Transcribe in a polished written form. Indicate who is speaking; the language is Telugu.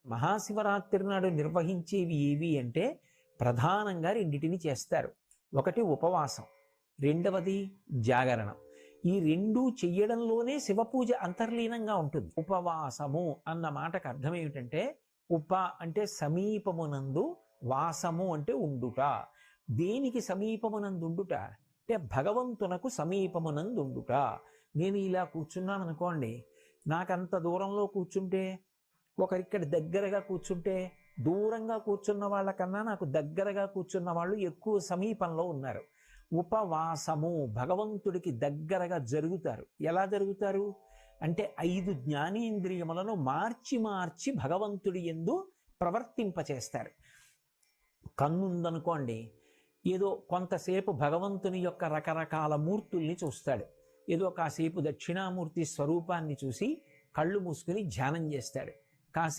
Speaker 1: మహాశివరాత్రి నాడు నిర్వహించేవి ఏవి అంటే ప్రధానంగా రెండిటిని చేస్తారు. ఒకటి ఉపవాసం, రెండవది జాగరణం. ఈ రెండు చెయ్యడంలోనే శివపూజ అంతర్లీనంగా ఉంటుంది. ఉపవాసము అన్న మాటకు అర్థం ఏమిటంటే, ఉప అంటే సమీపమునందు, వాసము అంటే ఉండుట. దేనికి సమీపమునందు ఉండుట అంటే భగవంతునకు సమీపమునందు ఉండుట. నేను ఇలా కూర్చున్నాను అనుకోండి, నాకంత దూరంలో కూర్చుంటే, ఒకరిక్కడ దగ్గరగా కూర్చుంటే, దూరంగా కూర్చున్న వాళ్ళకన్నా నాకు దగ్గరగా కూర్చున్న వాళ్ళు ఎక్కువ సమీపంలో ఉన్నారు. ఉపవాసము, భగవంతుడికి దగ్గరగా జరుగుతారు. ఎలా జరుగుతారు అంటే 5 జ్ఞానేంద్రియములను మార్చి మార్చి భగవంతుడి యందు ప్రవర్తింపచేస్తారు. కన్నుందనుకోండి, ఏదో కొంతసేపు భగవంతుని యొక్క రకరకాల మూర్తుల్ని చూస్తాడు. ఏదో కాసేపు దక్షిణామూర్తి స్వరూపాన్ని చూసి కళ్ళు మూసుకుని ధ్యానం చేస్తాడు. కాసేపు